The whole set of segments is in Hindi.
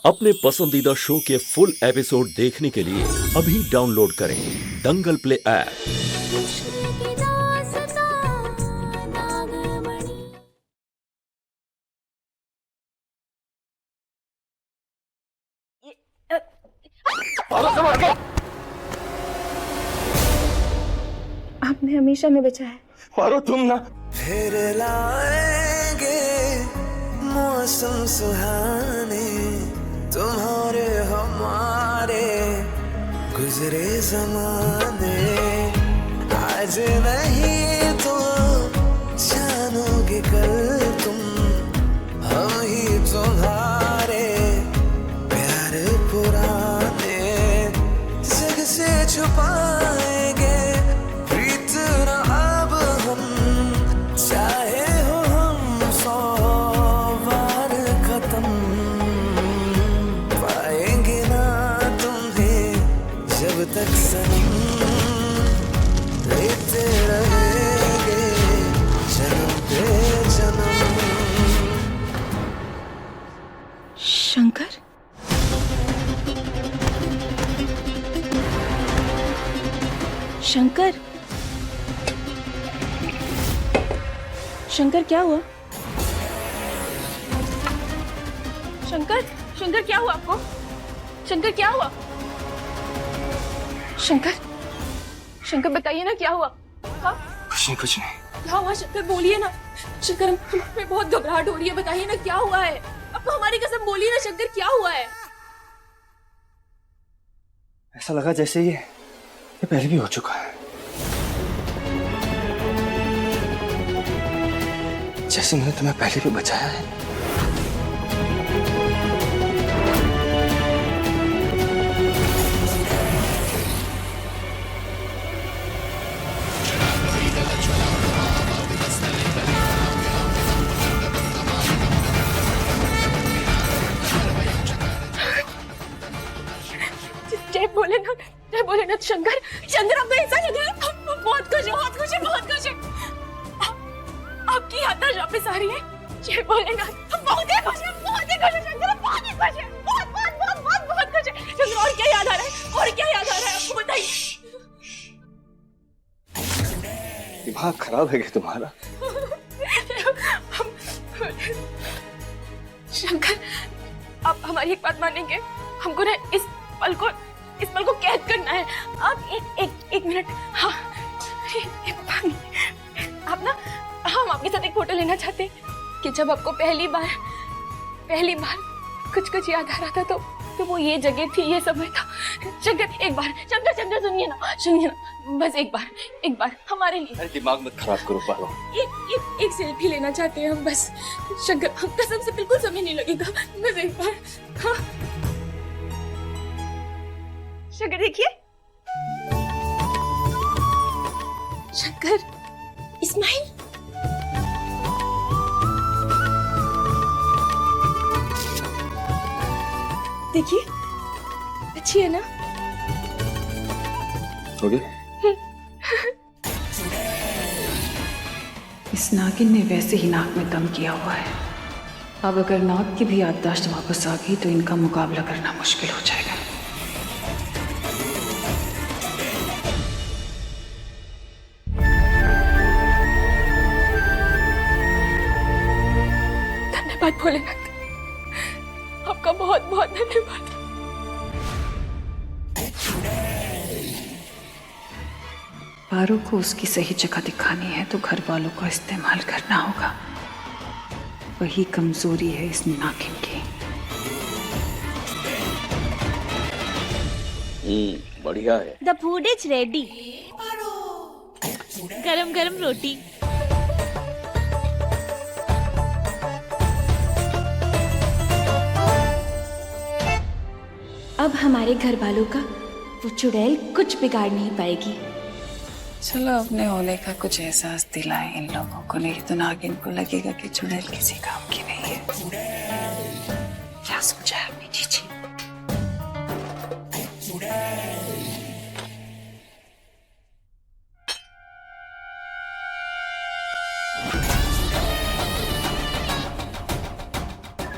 अपने पसंदीदा शो के फुल एपिसोड देखने के लिए अभी डाउनलोड करें दंगल प्ले ऐप। आपने हमेशा में बचाया है। मारो तुम ना। फिर लाएंगे मौसम सुहाने, तुम्हारे हमारे गुजरे जमाने, आज नहीं तो जानोगे कल तुम, हम ही तुम्हारे प्यार पुराने, जग से छुपाएंगे प्रीत न अब हम, चाहे हो हम 100 बार खत्म, पाएंगे ना तुम्हें जब तक सनम, लेते रहेंगे जन्म पे जन्म। शंकर, शंकर, शंकर क्या हुआ? शंकर, शंकर क्या हुआ आपको? शंकर क्या हुआ? शंकर, शंकर बताइए ना क्या हुआ? हाँ? कुछ नहीं। क्या हुआ शंकर, बोलिए ना। शंकर, हमें बहुत घबराहट हो रही है, बताइए ना क्या हुआ है? आपको हमारी कसम बोलिए ना शंकर, क्या हुआ है? ऐसा लगा जैसे ये पहले भी हो चुका है, जैसे मैंने तुम्हें पहले भी बचाया है। जय भोलेनाथ। शंकर, शंकर आपको ऐसा लग रहा है? बहुत खुश है, बहुत खुश है, बहुत खुश है। आपकी याददाश्त वापस आ रही है। जय भोलेनाथ, बहुत ही खुश है, बहुत ही खुश है शंकर, बहुत ही खुश है, बहुत बहुत बहुत बहुत बहुत खुश है शंकर। और क्या याद आ रहा है, और क्या याद आ रहा है आपको, बताइए। दिमाग खराब है क्या तुम्हारा? शंकर, आप हमारी एक बात मानेंगे? हमको ना इस पल को कैद करना है। आप एक मिनट। हाँ, आप ना, हम आपके साथ एक फोटो लेना चाहते हैं कि जब आपको पहली बार कुछ याद आ रहा था तो वो ये जगह थी, ये समय था। शंकर, एक बार, शंकर सुनिए ना, बस एक बार हमारे लिए। दिमाग मत खराब करो पारो। एक सेल्फी लेना चाहते हैं हम बस। शंकर, कसम से बिल्कुल समय नहीं लगेगा, बस एक बार। हाँ शंकर, देखिए। शंकर, इस्माइल। देखिए, अच्छी है ना? हो गया? इस नागिन ने वैसे ही नाक में दम किया हुआ है। अब अगर नाग की भी याददाश्त वापस आ गई तो इनका मुकाबला करना मुश्किल हो जाएगा। धन्यवाद भोलेनाथ, आपका बहुत बहुत धन्यवाद। पारो को उसकी सही जगह दिखानी है तो घर वालों का इस्तेमाल करना होगा। वही कमजोरी है इस नागिन की। बढ़िया है। The food is ready. गरम गरम रोटी। अब हमारे घर वालों का वो चुड़ैल कुछ बिगाड़ नहीं पाएगी। चलो अपने होने का कुछ एहसास दिलाए इन लोगों को, नहीं तो नागिन को लगेगा कि चुड़ैल किसी काम की नहीं है। क्या सोचा है आपने जीजी?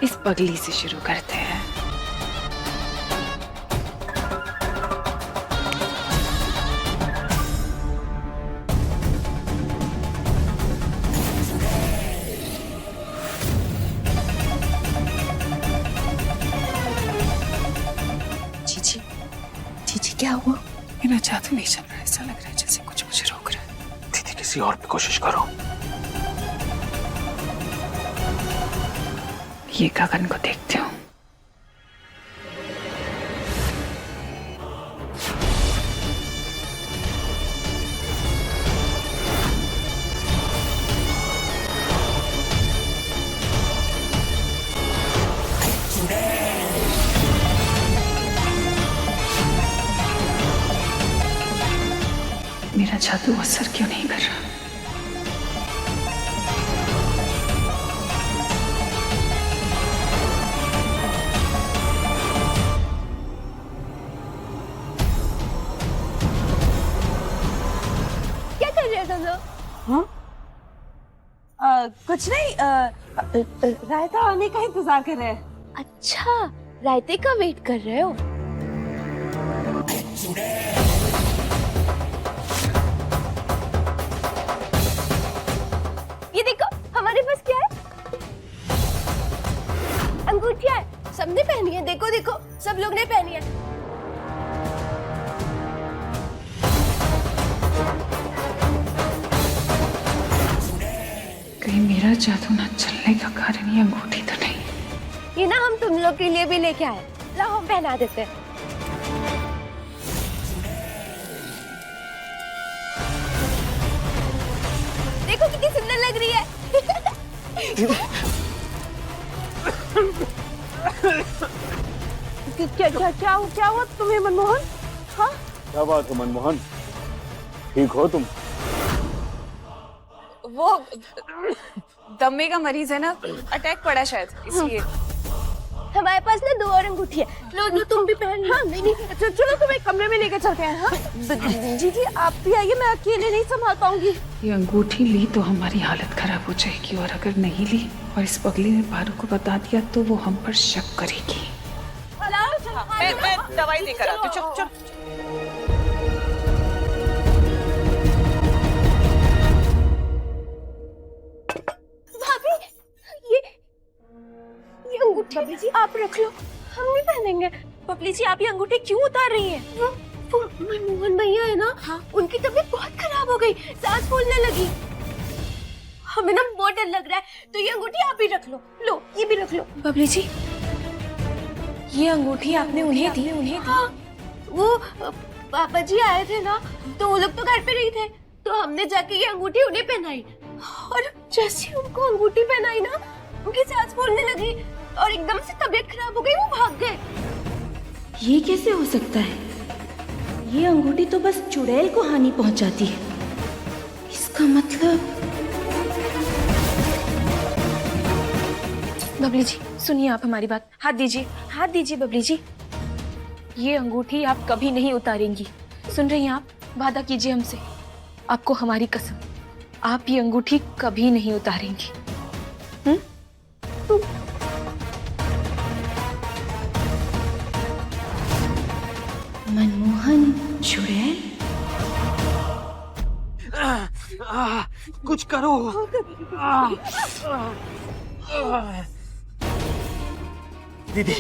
इस पगली से शुरू करते हैं। क्या हुआ? मेरा जादू नहीं चल रहा है, ऐसा लग रहा है जैसे कुछ मुझे रोक रहा है। दीदी किसी और पे कोशिश करो। ये गगन को देखती हूँ। मेरा जादू असर क्यों नहीं कर रहा? क्या कर रहे हो तुम लोग? कुछ नहीं, रायता आने का इंतजार कर रहे हैं। अच्छा, रायते का वेट कर रहे हो? ये देखो हमारे पास क्या है? अंगूठियां है, सबने पहनी है। देखो देखो, सब लोग ने पहनी है। कहीं मेरा जादू ना चलने का कारण ये अंगूठी तो नहीं? ये ना हम तुम लोग के लिए भी लेके आए, लाओ हम पहना देते हैं। देखो कितनी सुंदर लग रही है। क्या हुआ तुम्हें मनमोहन? हाँ, क्या बात है मनमोहन, ठीक हो तुम? वो दमे का मरीज है ना, अटैक पड़ा शायद, इसलिए। हमारे पास ना 2 और अंगूठी है। लो लो तुम भी पहन लो। नहीं नहीं, चलो तुम्हें कमरे में लेके चलते हैं। हाँ जी आप भी आइए, मैं अकेले नहीं संभाल पाऊंगी। ये अंगूठी ली तो हमारी हालत खराब हो जाएगी, और अगर नहीं ली और इस पगली ने पारू को बता दिया तो वो हम पर शक करेगी। मैं दवाई लेकर आती हूँ। चल चल। भाभी, ये अंगूठी बबली जी आप रख लो, हम नहीं पहनेंगे। बबली जी आप ये अंगूठी क्यों उतार रही हैं? वो मनमोहन भैया है ना, हाँ? उनकी तबीयत बहुत खराब हो गई, सांस फूलने लगी। हमें ना बहुत डर लग रहा है, तो ये अंगूठी आप ही रख लो। लो ये भी रख लो। बबली जी, ये अंगूठी आपने उन्हें दी? हाँ, वो पापा जी आए थे ना, तो वो लोग तो घर पे नहीं थे, तो हमने जाके ये अंगूठी उन्हें पहनाई। और जैसे उनको अंगूठी पहनाई ना, उनकी सांस फूलने लगी और एकदम से तबीयत खराब हो गई, वो भाग गए। ये कैसे हो सकता है? ये अंगूठी तो बस चुड़ैल को हानि पहुंचाती है। इसका मतलब बबली जी सुनिए, आप हमारी बात। हाथ दीजिए, हाथ दीजिए बबली जी। ये अंगूठी आप कभी नहीं उतारेंगी, सुन रही हैं आप? वादा कीजिए हमसे, आपको हमारी कसम, आप ये अंगूठी कभी नहीं उतारेंगी। मनमोहन चुड़ैल? कुछ करो। दीदी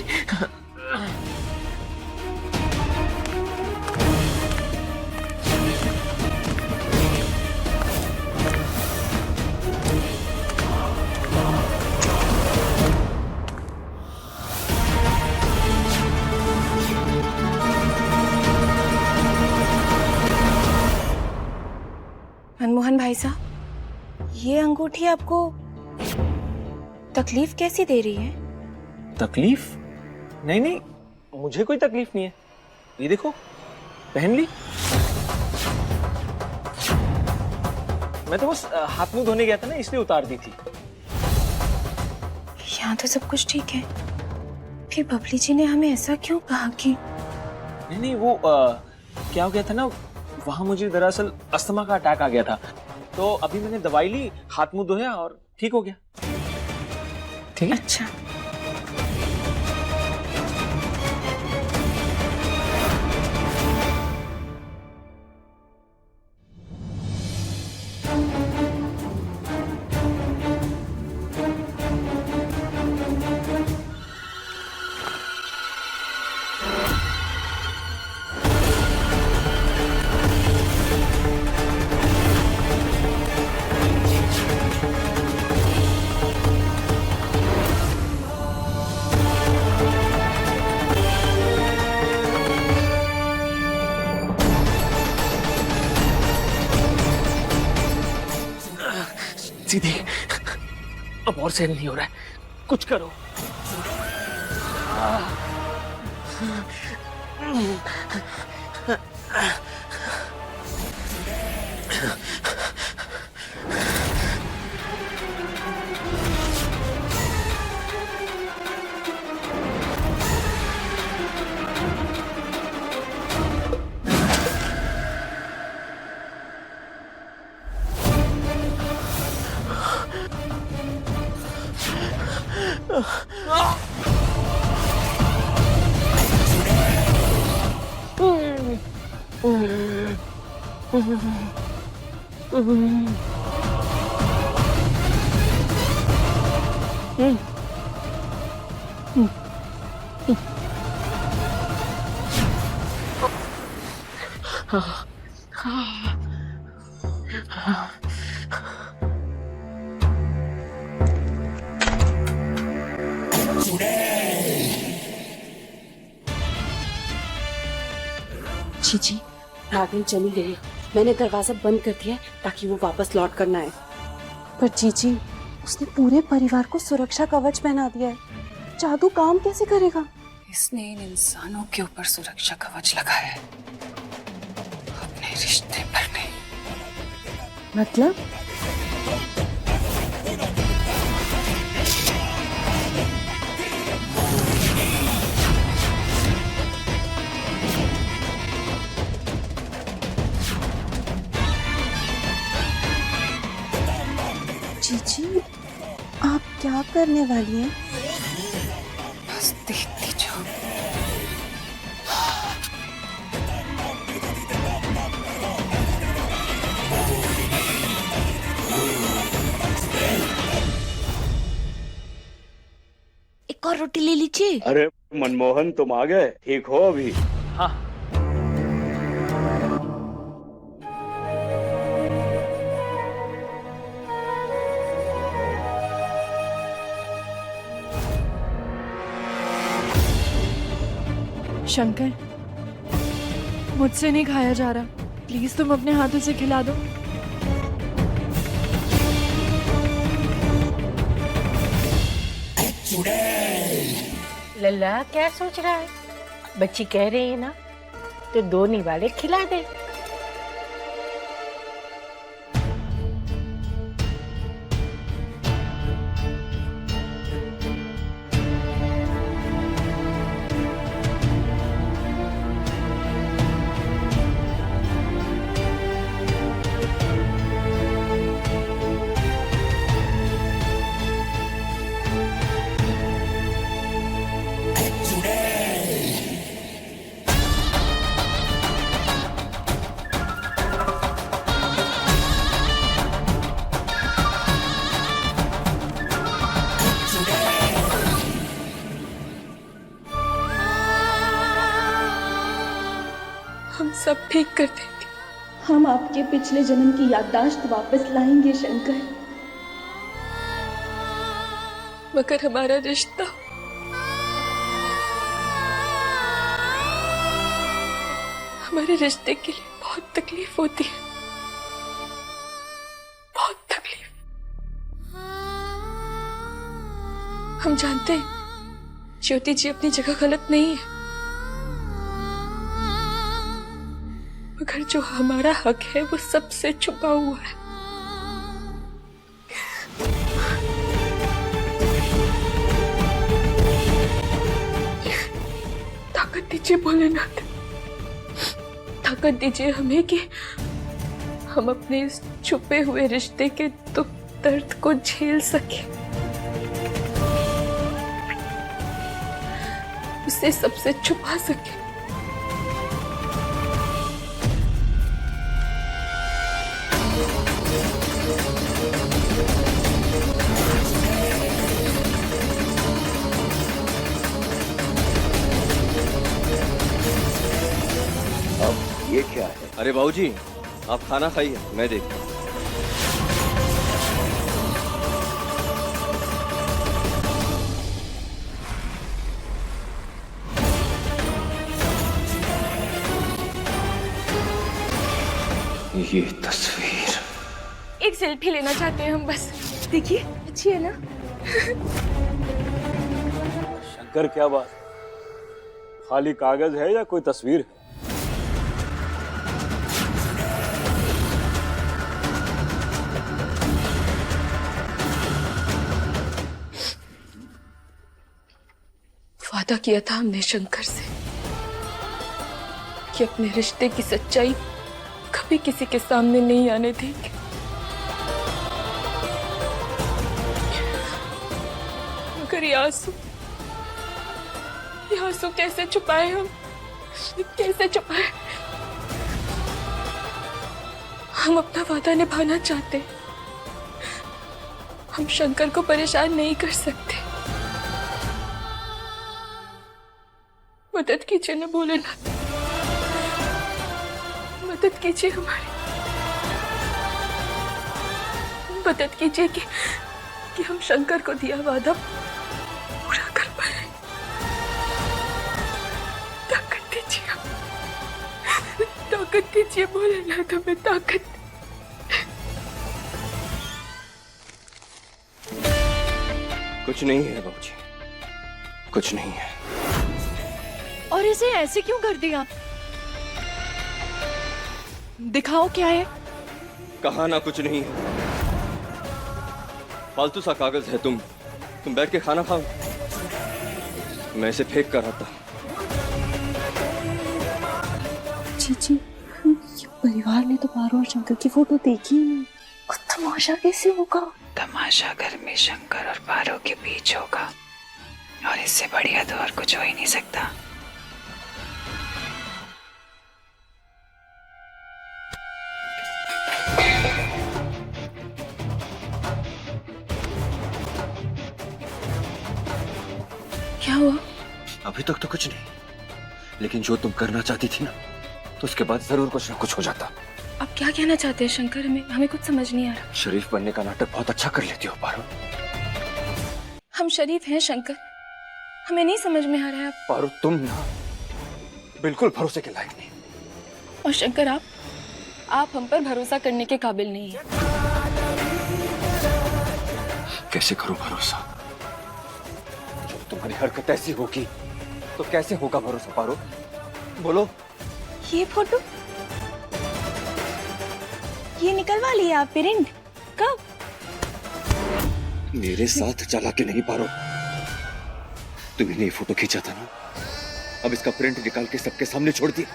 मनमोहन भाई साहब, ये अंगूठी आपको तकलीफ कैसी दे रही है? तकलीफ? नहीं नहीं, मुझे कोई तकलीफ नहीं है। ये देखो, पहन ली। मैं तो बस हाथ मुंह धोने गया था ना, इसलिए उतार दी थी। यहाँ तो सब कुछ ठीक है, फिर बबली जी ने हमें ऐसा क्यों कहा कि? नहीं नहीं, वो क्या हो गया था ना, वहां मुझे दरअसल अस्थमा का अटैक आ गया था, तो अभी मैंने दवाई ली, हाथ मुंह धोया और ठीक हो गया। ठीक है। अच्छा, सीधी। अब और सहन नहीं हो रहा है, कुछ करो। जीजी, नागिन चली गई है। मैंने दरवाजा बंद कर दिया है ताकि वो वापस लौट कर ना आए। पर जीजी, उसने पूरे परिवार को सुरक्षा कवच पहना दिया है। जादू काम कैसे करेगा? इसने इन इंसानों के ऊपर सुरक्षा कवच लगाया है, अपने रिश्ते पर नहीं। मतलब? जीजी, आप क्या करने वाली हैं? बस देखती जाओ। एक और रोटी ले लीजिए। अरे मनमोहन, तुम आ गए, ठीक हो अभी? हाँ, शंकर, मुझसे नहीं खाया जा रहा, प्लीज तुम अपने हाथों से खिला दो। लल्ला क्या सोच रहा है? बच्ची कह रही है ना, तो 2 निवाले खिला दे। हम सब ठीक कर देंगे। हम आपके पिछले जन्म की याददाश्त वापस लाएंगे शंकर। मगर हमारा रिश्ता, हमारे रिश्ते के लिए बहुत तकलीफ होती है, बहुत तकलीफ। हम जानते हैं ज्योति जी अपनी जगह गलत नहीं है, मगर जो हमारा हक है वो सबसे छुपा हुआ है। ताकत दीजिए भोलेनाथ, ताकत दीजिए हमें कि हम अपने इस छुपे हुए रिश्ते के दुख दर्द को झेल सके, उसे सबसे छुपा सके। ये क्या है? अरे बाबूजी, आप खाना खाइए, मैं देखता हूँ। ये तस्वीर। एक सेल्फी लेना चाहते हैं हम बस। देखिए अच्छी है ना? शंकर क्या बात, खाली कागज है या कोई तस्वीर है? वादा किया था हमने शंकर से कि अपने रिश्ते की सच्चाई कभी किसी के सामने नहीं आने देंगे। मगर ये आंसू कैसे छुपाए हम? कैसे छुपाए? हम अपना वादा निभाना चाहते हैं। हम शंकर को परेशान नहीं कर सकते। मदद कीजिए ना भोलेनाथ, मदद कीजिए हमारी, मदद कीजिए कि हम शंकर को दिया वादा पूरा कर पाए। ताकत दीजिए, ताकत दीजिए भोलेनाथ, हमें ताकत। कुछ नहीं है बाबूजी, कुछ नहीं है। और इसे ऐसे क्यों कर दिया? दिखाओ क्या है? कहा ना कुछ नहीं है, फालतू सा कागज है। तुम बैठ के खाना खाओ, मैं इसे फेंक कर आता। जीजी, ये परिवार ने तो पारो और शंकर की फोटो देखी ही नहीं। कुछ तमाशा कैसे होगा? तमाशा घर में शंकर और पारो के बीच होगा, और इससे बढ़िया तो और कुछ हो ही नहीं सकता। क्या हुआ? अभी तक तो कुछ नहीं, लेकिन जो तुम करना चाहती थी ना, तो उसके बाद जरूर कुछ ना कुछ हो जाता। आप क्या कहना चाहते हैं शंकर? हमें कुछ समझ नहीं आ रहा। शरीफ बनने का नाटक बहुत अच्छा कर लेती हो पारो। हम शरीफ हैं शंकर, हमें नहीं समझ में आ रहा है। आप पारो, तुम ना बिल्कुल भरोसे के लायक नहीं। और शंकर, आप हम पर भरोसा करने के काबिल नहीं हैं। कैसे करूं भरोसा? जब तुम्हारी हरकत ऐसी होगी तो कैसे होगा भरोसा पारो? बोलो। ये फोटो, ये निकलवा लिया आप प्रिंट? कब? मेरे साथ चला के नहीं पारो, तुम्ही ने फोटो खींचा था ना, अब इसका प्रिंट निकाल के सबके सामने छोड़ दिया।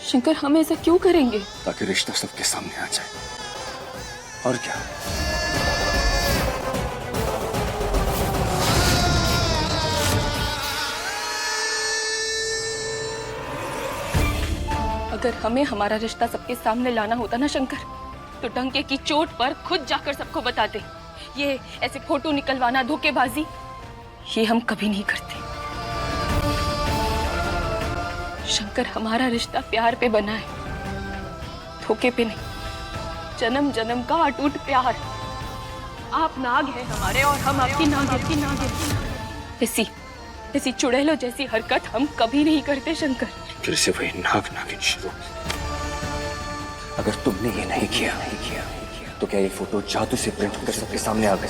शंकर, हम ऐसा क्यों करेंगे? ताकि रिश्ता सबके सामने आ जाए, और क्या। अगर हमें हमारा रिश्ता सबके सामने लाना होता ना शंकर, तो डंके की चोट पर खुद जाकर सबको बताते। ये ऐसे फोटो निकलवाना, धोखेबाजी, ये हम कभी नहीं करते। शंकर, हमारा रिश्ता प्यार पे बना है, धोखे पे नहीं। जन्म जन्म का अटूट प्यार। आप नाग हैं हमारे और हम आपकी नाग। ऐसी चुड़ैलों जैसी हरकत हम कभी नहीं करते शंकर। फिर से वही नाग नागिन शुरू। अगर तुमने ये नहीं किया तो क्या ये फोटो जादू से प्रिंट होकर सबके सामने आ गए?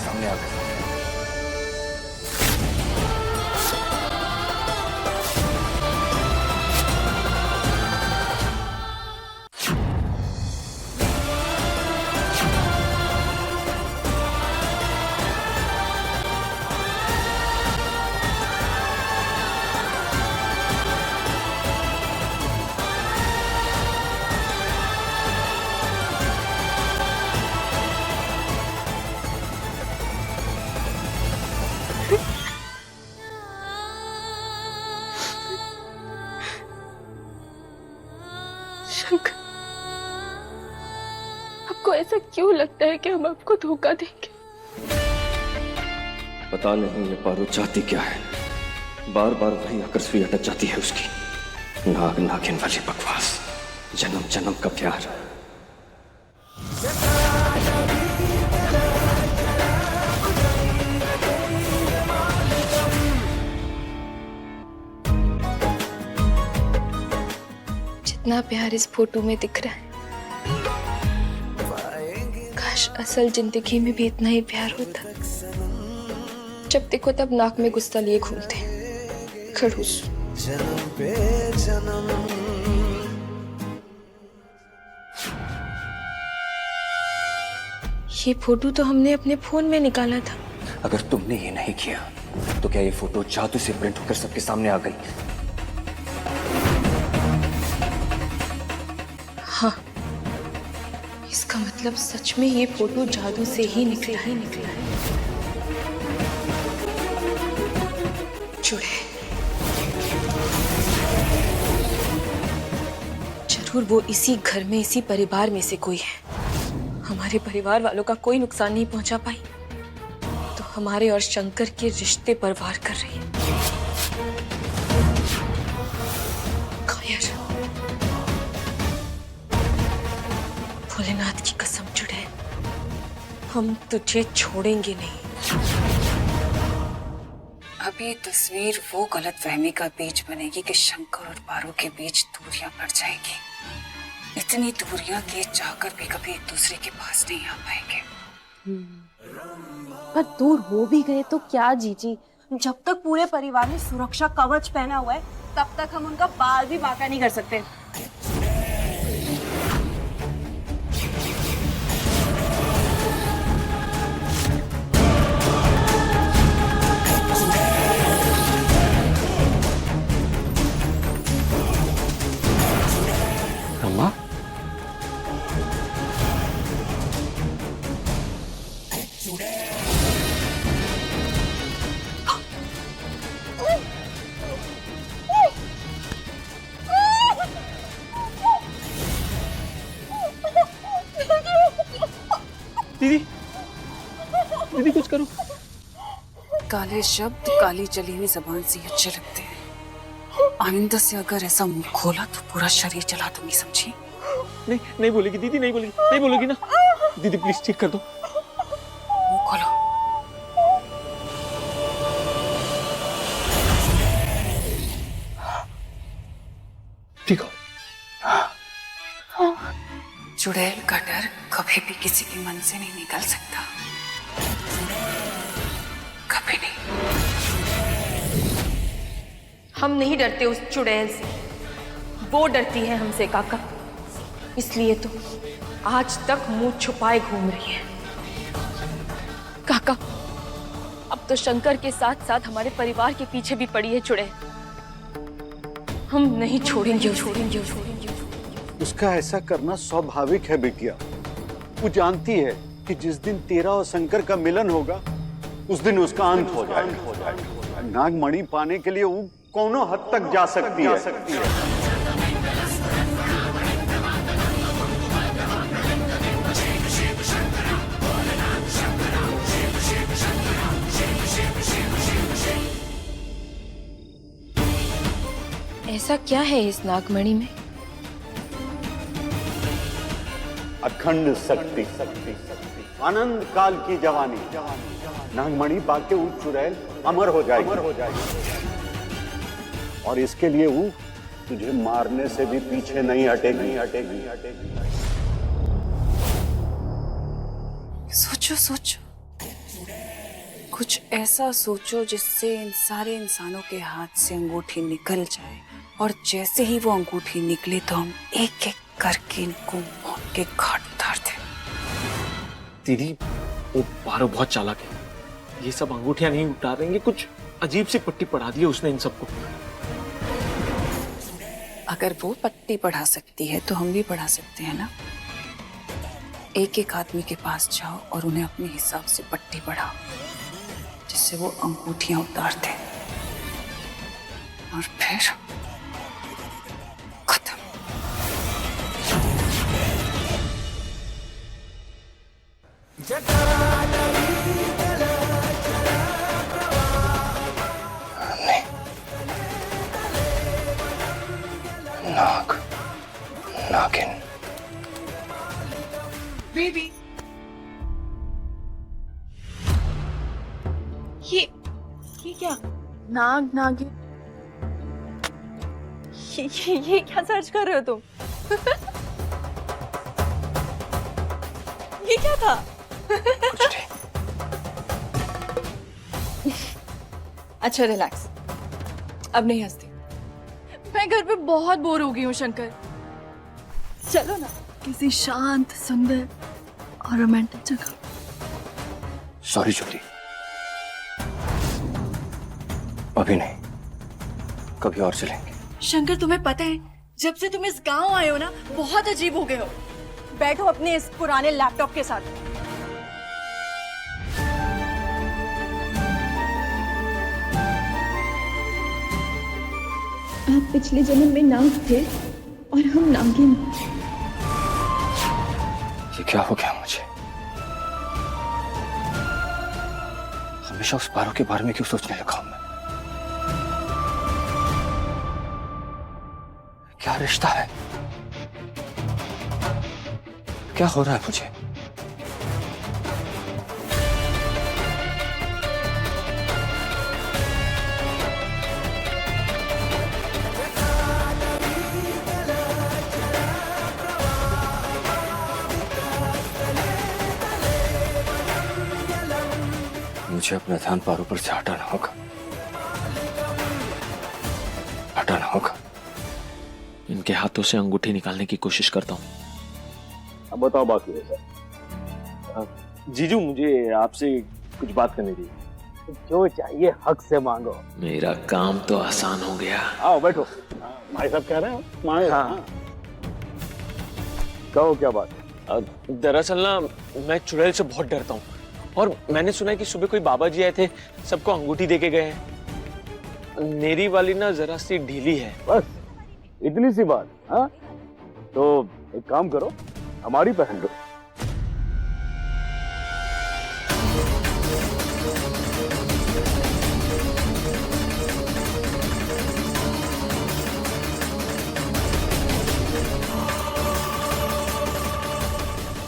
शंकर, आपको ऐसा क्यों लगता है कि हम आपको धोखा देंगे? पता नहीं ये पारो चाहती क्या है, बार बार वही आकर सुई अटक जाती है उसकी। नाग नागिन वाली बकवास, जन्म जन्म का प्यार। जितना प्यार इस फोटो में दिख रहा है, असल जिंदगी में भी इतना ही प्यार होता। जब देखो तब नाक में गुस्सा लिए घूमते हैं, खड़ूस। जन्म पे जन्म। ये फोटो तो हमने अपने फोन में निकाला था। अगर तुमने ये नहीं किया तो क्या ये फोटो जादू से प्रिंट होकर सबके सामने आ गई? हाँ, इसका मतलब सच में ये फोटो जादू से ही निकला है। चुड़ैल, जरूर वो इसी घर में, इसी परिवार में से कोई है। हमारे परिवार वालों का कोई नुकसान नहीं पहुंचा पाई तो हमारे और शंकर के रिश्ते पर वार कर रही है। कायर, भोलेनाथ की कसम चुड़ैल, हम तुझे छोड़ेंगे नहीं। अब ये तस्वीर वो गलतफहमी का बीज बनेगी कि शंकर और पारो के बीच दूरियां बढ़ जाएंगी। इतनी दूरियां कि चाहकर भी कभी एक दूसरे के पास नहीं आ पाएंगे। पर दूर हो भी गए तो क्या जीजी, जब तक पूरे परिवार ने सुरक्षा कवच पहना हुआ है तब तक हम उनका बाल भी बांका नहीं कर सकते। अम्मा, दीदी कुछ करो। काले शब्द काली जली हुई जबान से अच्छे लगते हैं। आइंदा से अगर ऐसा मुंह खोला तो पूरा शरीर जला दूंगी, समझी? नहीं बोलेगी दीदी, नहीं बोलेगी ना। दीदी प्लीज ठीक कर दो। मुंह खोलो। ठीक हो? चुड़ैल का डर कभी भी किसी के मन से नहीं निकल सकता, कभी नहीं। हम नहीं डरते उस चुड़ैल से, वो डरती है हमसे काका। इसलिए तो आज तक मुंह छुपाए घूम रही है। काका, अब तो शंकर के साथ साथ हमारे परिवार के पीछे भी पड़ी है चुड़ैल। हम नहीं छोड़ेंगे। उसका ऐसा करना स्वाभाविक है बिटिया। वो जानती है कि जिस दिन तेरा और शंकर का मिलन होगा उस दिन उसका अंत हो जाएगा। नागमणि पाने के लिए वो कौनों हद तक जा सकती है। ऐसा क्या है इस नागमणि में? अखंड शक्ति, आनंद काल की जवानी। नागमणि पाके वो चुड़ैल अमर हो जाएगी। और इसके लिए वो तुझे मारने से भी पीछे नहीं हटेगी। सोचो, कुछ ऐसा सोचो जिससे इन सारे इंसानों के हाथ से अंगूठी निकल जाए, और जैसे ही वो अंगूठी निकले तो हम एक एक करके इनको मौत के घाट उतार दें। दीदी वो पारो बहुत चालाक है, ये सब अंगूठियां नहीं उतार देंगे। कुछ अजीब सी पट्टी पढ़ा दी है उसने इन सबको। अगर वो पट्टी पढ़ा सकती है तो हम भी पढ़ा सकते हैं ना। एक एक आदमी के पास जाओ और उन्हें अपने हिसाब से पट्टी पढ़ाओ, जिससे वो अंगूठियां उतार दें, और फिर खत्म। नागिन बेबी, ये क्या? नागिन? ये क्या सर्च कर रहे हो तुम? ये क्या था? कुछ नहीं। अच्छा रिलैक्स, अब नहीं हंसती। मैं घर पे बहुत बोर हो गई हूँ शंकर, चलो ना किसी शांत सुंदर और रोमांटिक जगह। सॉरी जूली, अभी नहीं, कभी और चलेंगे। शंकर तुम्हें पता है, जब से तुम इस गांव आए हो ना, बहुत अजीब हो गए हो। बैठो अपने इस पुराने लैपटॉप के साथ। आप पिछले जन्म में नाग थे और हम नागिन। ये क्या हो गया मुझे? हमेशा उस पारो के बारे में क्यों सोचने लगा हूं मैं? क्या रिश्ता है? क्या हो रहा है मुझे? मुझे अपना ध्यान पारो पर से हटाना होगा, हटाना होगा। इनके हाथों से अंगूठी निकालने की कोशिश करता हूँ। अब बताओ बाकी है सर। जीजू, मुझे आपसे कुछ बात करनी थी। जो चाहिए हक से मांगो। मेरा काम तो आसान हो गया। आओ बैठो। भाई साहब कह रहे हैं मांगे। हाँ। कहो क्या बात है? दरअसल ना, मैं चुड़ैल से बहुत डरता हूँ, और मैंने सुना है कि सुबह कोई बाबा जी आए थे, सबको अंगूठी देके गए हैं। मेरी वाली ना जरा सी ढीली है। बस इतनी सी बात? हाँ, तो एक काम करो, हमारी पहन लो।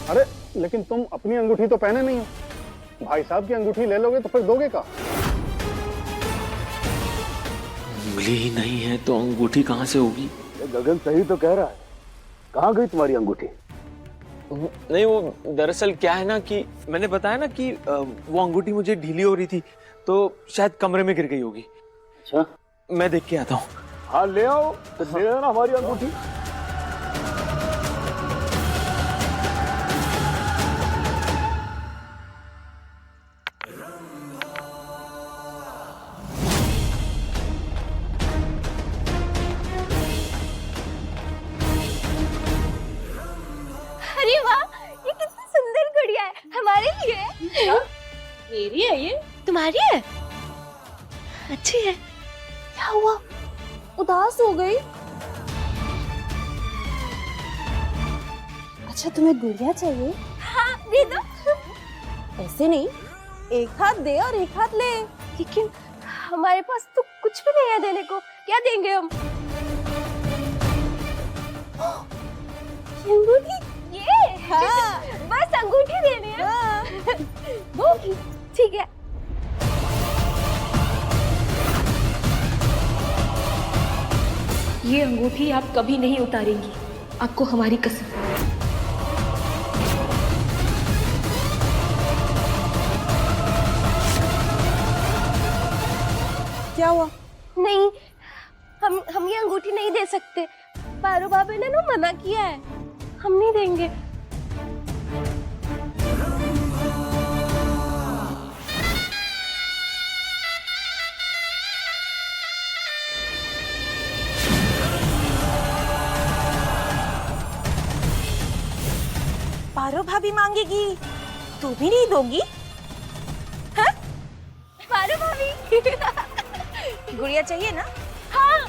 अरे लेकिन तुम अपनी अंगूठी तो पहने नहीं हो, भाई साहब की अंगूठी ले लोगे तो फिर दोगे कहाँ? उंगली ही नहीं है तो अंगूठी कहाँ से होगी? ये गगन सही तो कह रहा है। कहाँ गई तुम्हारी अंगूठी? नहीं, वो दरअसल क्या है ना कि मैंने बताया ना कि वो अंगूठी मुझे ढीली हो रही थी, तो शायद कमरे में गिर गई होगी। अच्छा, मैं देख के आता हूँ। हाँ ले आओ, तो दे देना हमारी अंगूठी। अरे वाह, ये कितनी सुंदर गुड़िया है, हमारे लिए है। मेरी है ये? तुम्हारी है? अच्छी है। क्या हुआ, उदास हो गई? अच्छा तुम्हें गुड़िया चाहिए? हाँ दे दो। ऐसे नहीं, एक हाथ दे और एक हाथ ले। लेकिन हमारे पास तो कुछ भी नहीं है देने को, क्या देंगे हम? अंगूठी? ये? हाँ। बस अंगूठी देनी है? हाँ। वो ठीक है। ये अंगूठी आप कभी नहीं उतारेंगी, आपको हमारी कसम। क्या हुआ? नहीं, हम ये अंगूठी नहीं दे सकते। पारो बाबा ने ना मना किया है, हम नहीं देंगे। पारो भाभी मांगेगी, तू भी नहीं दोगी? हाँ? पारो भाभी गुड़िया चाहिए ना? हाँ,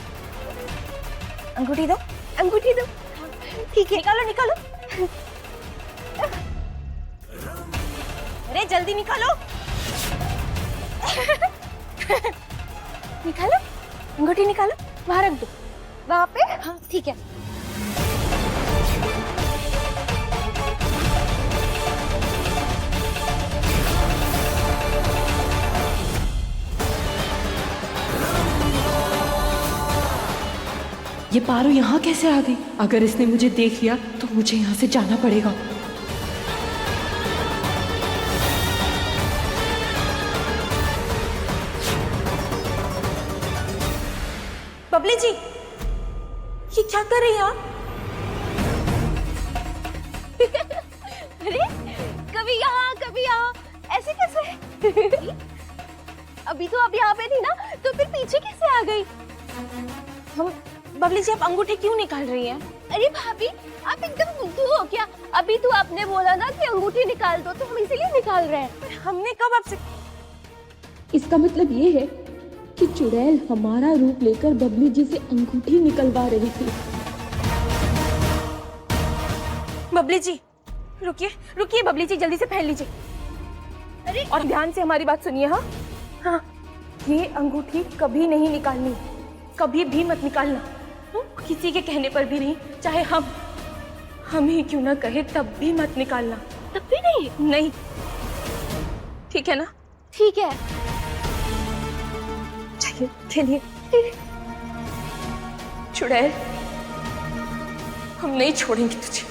अंगूठी दो। अंगूठी दो। ठीक है, निकालो निकालो। अरे जल्दी निकालो। निकालो, अंगूठी निकालो, वहां रख दो। वहां पे? हाँ ठीक है। ये पारो यहाँ कैसे आ गई? अगर इसने मुझे देख लिया तो मुझे यहाँ से जाना पड़ेगा। बबली जी, ये क्या कर रही हैं आप? अरे कभी यहाँ कभी यहाँ, ऐसे कैसे? अभी तो आप यहाँ पे थी ना, तो फिर पीछे कैसे आ गई? हम बबली जी, आप अंगूठी क्यों निकाल रही हैं? अरे भाभी, आप एकदम बुद्धू हो क्या? अभी तो आपने बोला ना कि अंगूठी निकाल दो, तो हम इसीलिए निकाल रहे हैं। पर हमने कब आपसे? इसका मतलब ये है कि चुड़ैल हमारा रूप लेकर बबली जी से अंगूठी निकलवा रही थी। बबली जी रुकिए, रुकिए बबली जी, जल्दी से पहन लीजिए। अरे और ध्यान से हमारी बात सुनिए। हाँ हाँ, ये अंगूठी कभी नहीं निकालनी, कभी भी मत निकालना। किसी के कहने पर भी नहीं, चाहे हम ही क्यों ना कहे तब भी मत निकालना। तब भी नहीं? नहीं, ठीक है ना? ठीक है। चलिए चलिए। चुड़ैल, हम नहीं छोड़ेंगे तुझे,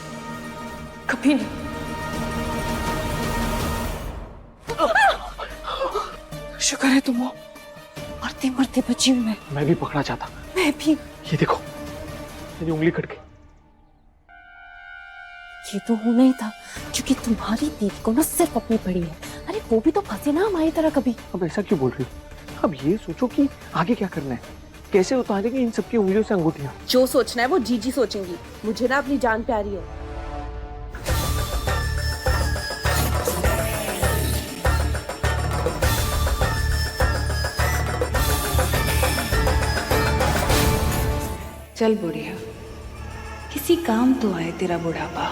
कभी नहीं। शुक्र है तुम मरते मरते बची हूँ मैं भी पकड़ा जाता। मैं भी। ये देखो, मेरी उंगली कट गई। ये तो होना ही था, क्योंकि तुम्हारी दीदी को ना सिर्फ अपनी पड़ी है। अरे वो भी तो फंसे ना हमारी तरह कभी। अब ऐसा क्यों बोल रही हो? अब ये सोचो कि आगे क्या करना है, कैसे उतारेंगे इन सबकी उंगलियों से अंगूठियां। जो सोचना है वो जीजी सोचेंगी, मुझे ना अपनी जान प्यारी है। चल बुढ़िया, किसी काम तो आए तेरा बुढ़ापा।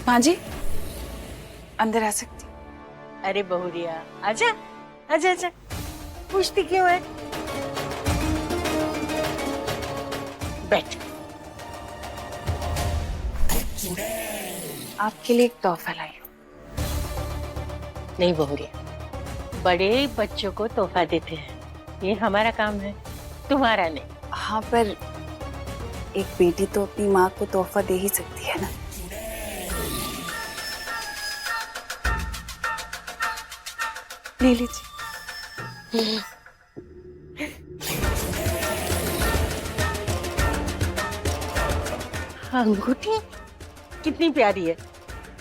माँ जी, अंदर आ सकती? अरे बहुरिया, आजा आजा आजा, पूछती क्यों है? बैठ। आपके लिए एक तोहफा लाई हूँ। नहीं बहुरिया, बड़े बच्चों को तोहफा देते हैं, ये हमारा काम है, तुम्हारा नहीं। हाँ, पर एक बेटी तो अपनी माँ को तोहफा दे ही सकती है ना। ले लीजिए। अंगूठी कितनी प्यारी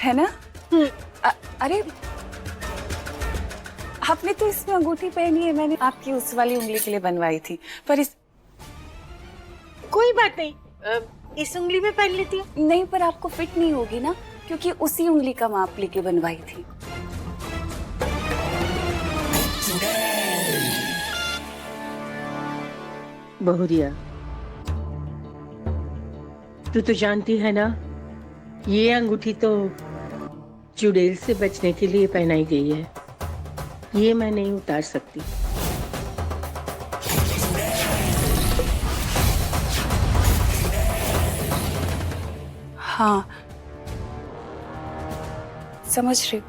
है ना? अरे आपने तो इसमें अंगूठी पहनी है, मैंने आपकी उस वाली उंगली के लिए बनवाई थी, पर इस कोई बात नहीं, इस उंगली में पहन लेती हूँ। नहीं, पर आपको फिट नहीं होगी ना, क्योंकि उसी उंगली का माप लेके बनवाई थी। बहुरिया, तू तो जानती है ना, ये अंगूठी तो चुड़ैल से बचने के लिए पहनाई गई है, ये मैं नहीं उतार सकती। हाँ, समझ रही हूँ।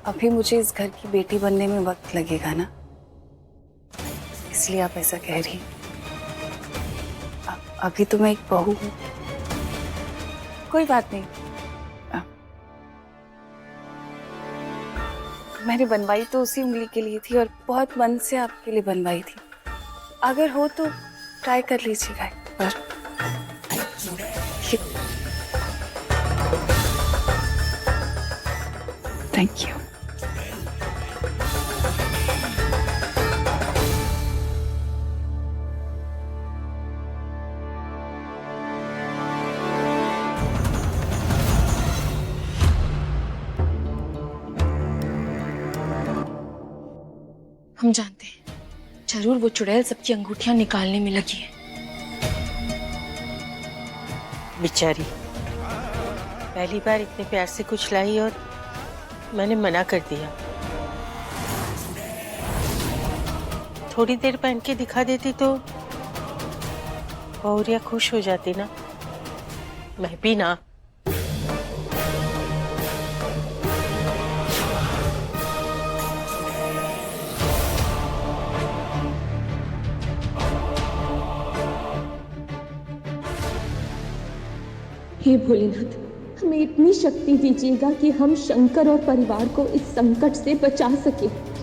अभी मुझे इस घर की बेटी बनने में वक्त लगेगा ना, इसलिए आप ऐसा कह रही हैं। अभी तो मैं एक बहू हूँ। कोई बात नहीं, मैंने बनवाई तो उसी उंगली के लिए थी और बहुत मन से आपके लिए बनवाई थी। अगर हो तो ट्राई कर लीजिएगा एक बार। Thank you. हम जानते हैं, जरूर वो चुड़ैल सबकी अंगूठियां निकालने में लगी है। बेचारी, पहली बार इतने प्यार से कुछ लाई और मैंने मना कर दिया। थोड़ी देर पहन के दिखा देती तो बहुरिया खुश हो जाती ना, मैं भी ना। हे भोलेनाथ, हमें इतनी शक्ति दीजिएगा कि हम शंकर और परिवार को इस संकट से बचा सके।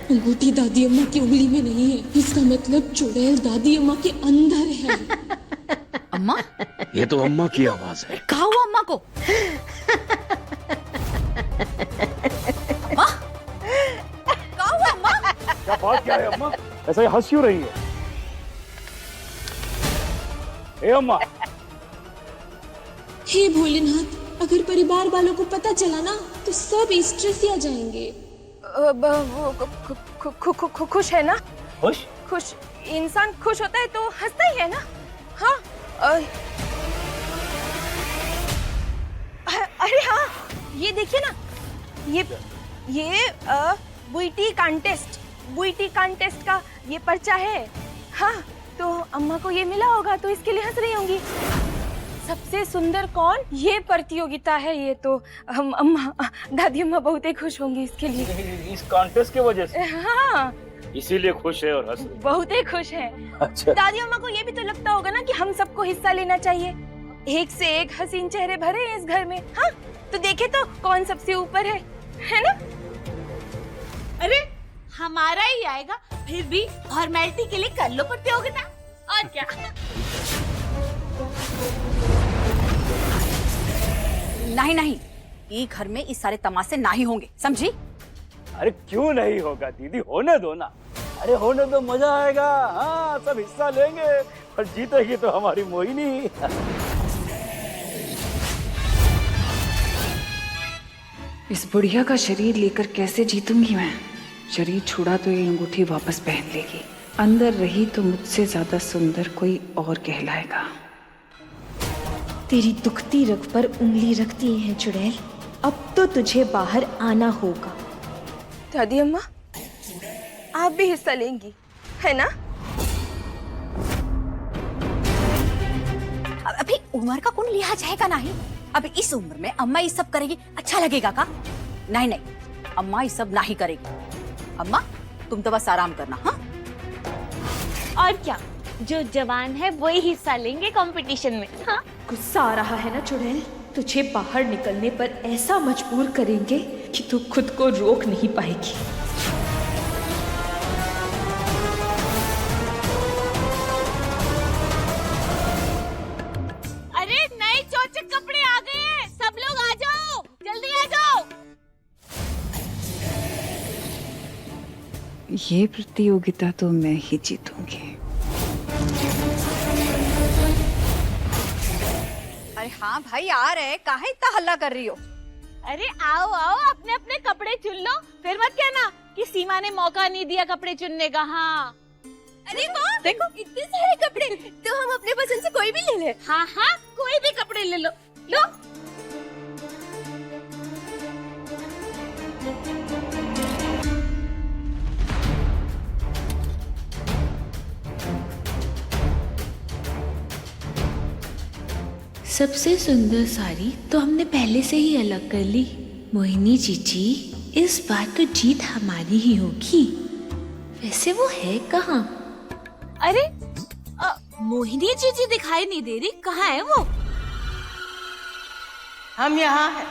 अंगूठी दादी अम्मा की उंगली में नहीं है, इसका मतलब चुड़ैल दादी अम्मा के अंदर है। अम्मा, ये तो अम्मा की आवाज है। कहा हुआ अम्मा को? अम्मा? कहा हुआ अम्मा? क्या बात क्या है अम्मा? ऐसा ही हंस क्यों रही है? ए अम्मा, हे भोलेनाथ, अगर परिवार वालों को पता चला ना तो सब स्ट्रेस जाएंगे। खुश है ना? खुश? खुश इंसान खुश होता है तो हंसता ही है ना? हाँ। अरे हाँ, ये देखिए ना, ये बुईटी कांटेस्ट का ये पर्चा है। हाँ, तो अम्मा को ये मिला होगा तो इसके लिए हंस रही होंगी। सबसे सुंदर कौन, ये प्रतियोगिता है। ये तो हम अम्मा, दादी अम्मा बहुत ही खुश होंगी इसके लिए। इस कॉन्टेस्ट की वजह से? हाँ, इसीलिए खुश है और हंस रही है। बहुत ही खुश है। अच्छा। दादी अम्मा को ये भी तो लगता होगा ना कि हम सबको हिस्सा लेना चाहिए। एक से एक हसीन चेहरे भरे हैं इस घर में। हाँ, तो देखे तो कौन सबसे ऊपर है ना? अरे हमारा ही आएगा, फिर भी फॉर्मेलिटी के लिए कर लो प्रतियोगिता, और क्या। नहीं नहीं, ये घर में इस सारे तमाशे नहीं होंगे, समझी? अरे क्यों नहीं होगा दीदी, होने दो ना। अरे होने दो, मजा आएगा। हाँ, सब हिस्सा लेंगे और जीतेगी तो हमारी मोहिनी। इस बुढ़िया का शरीर लेकर कैसे जीतूंगी मैं? शरीर छुड़ा तो ये अंगूठी वापस पहन लेगी, अंदर रही तो मुझसे ज्यादा सुंदर कोई और कहलाएगा। तेरी दुखती रग पर उंगली रखती है चुड़ैल, अब तो तुझे बाहर आना होगा। दादी अम्मा, आप भी हिस्सा लेंगी, है ना? अभी उम्र का कौन लिया जाएगा नहीं? अभी इस उम्र में अम्मा ये सब करेगी, अच्छा लगेगा का? नहीं नहीं, अम्मा ये सब नहीं करेगी। अम्मा, तुम तो बस आराम करना। हाँ, और क्या, जो जवान है वही हिस्सा लेंगे कंपटीशन में। हाँ, गुस्सा आ रहा है ना चुड़ैल? तुझे बाहर निकलने पर ऐसा मजबूर करेंगे कि तू खुद को रोक नहीं पाएगी। अरे नए चोचक कपड़े आ गए हैं, सब लोग आ जाओ, जल्दी आ जाओ। ये प्रतियोगिता तो मैं ही जीतूंगी। अरे हाँ भाई, आ रहे, काहे इतना हल्ला कर रही हो? अरे आओ आओ, अपने अपने कपड़े चुन लो, फिर मत कहना कि सीमा ने मौका नहीं दिया कपड़े चुनने का। हाँ, अरे वाह, देखो इतने सारे कपड़े, तो हम अपने पसंद से कोई भी ले ले। हाँ हाँ, कोई भी कपड़े ले लो, लो। सबसे सुंदर साड़ी तो हमने पहले से ही अलग कर ली। मोहिनी जीजी, इस बार तो जीत हमारी ही होगी। वैसे वो है कहाँ? अरे मोहिनी जीजी दिखाई नहीं दे रही, कहाँ है वो? हम यहाँ हैं।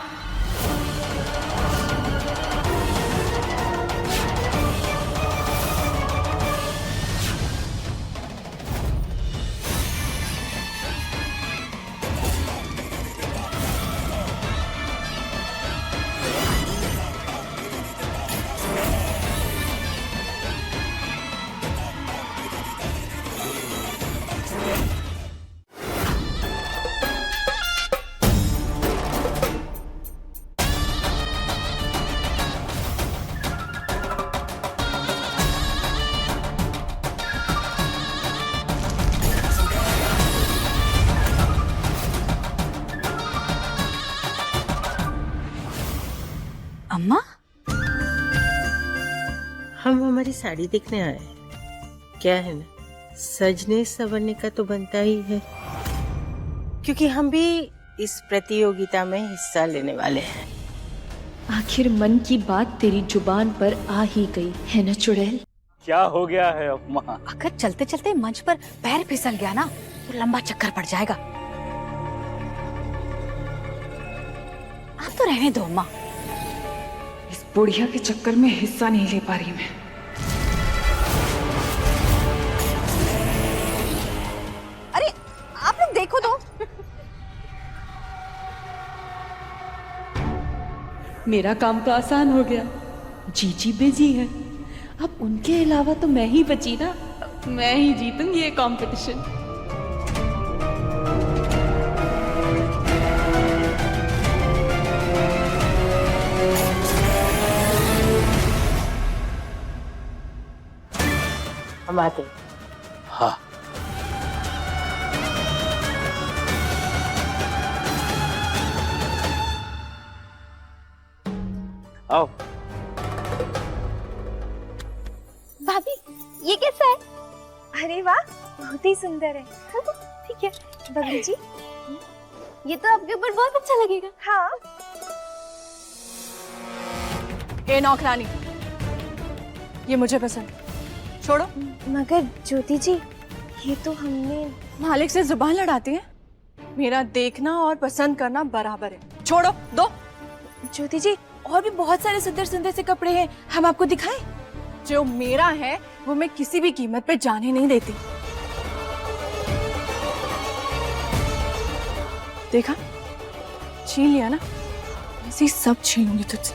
हम हमारी साड़ी देखने आए हैं। क्या है ना, सजने संवरने का तो बनता ही है, क्योंकि हम भी इस प्रतियोगिता में हिस्सा लेने वाले हैं। आखिर मन की बात तेरी जुबान पर आ ही गई है ना चुड़ैल। क्या हो गया है अम्मा? अगर चलते चलते मंच पर पैर फिसल गया ना तो लंबा चक्कर पड़ जाएगा। आप तो रहने दो अम्मा। इस बुढ़िया के चक्कर में हिस्सा नहीं ले पा रही मैं। अरे आप लोग देखो तो। मेरा काम तो आसान हो गया। जीजी बिजी है, अब उनके अलावा तो मैं ही बची ना। मैं ही जीतूंगी ये कंपटीशन। हम आते हैं। हाँ। आओ। भाभी ये कैसा है? अरे वाह, बहुत ही सुंदर है। ठीक है बबली जी, ये तो आपके ऊपर बहुत अच्छा लगेगा। हाँ। ए नौकरानी, ये मुझे पसंद, छोड़ो। मगर ज्योति जी, ये तो हमने मालिक से जुबान लड़ाती है। मेरा देखना और पसंद करना बराबर है, छोड़ो दो। ज्योति जी, और भी बहुत सारे सुंदर सुंदर से कपड़े हैं, हम आपको दिखाएं? जो मेरा है वो मैं किसी भी कीमत पे जाने नहीं देती। देखा, छीन लिया ना, ऐसे ही सब छीनूंगी तुझसे।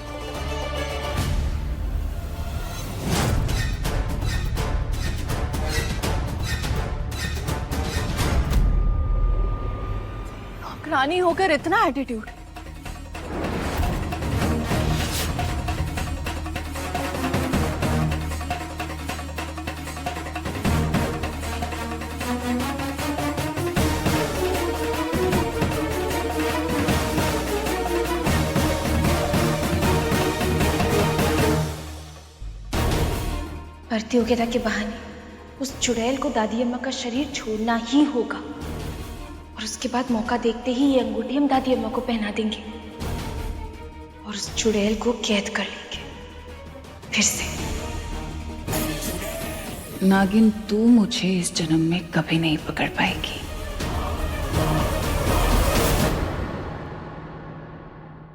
नौकरानी होकर इतना एटीट्यूड। प्रतियोगिता के बहाने उस चुड़ैल को दादी अम्मा का शरीर छोड़ना ही होगा, और उसके बाद मौका देखते ही ये अंगूठी हम दादी अम्मा को पहना देंगे और उस चुड़ैल को कैद कर लेंगे फिर से। नागिन, तू मुझे इस जन्म में कभी नहीं पकड़ पाएगी।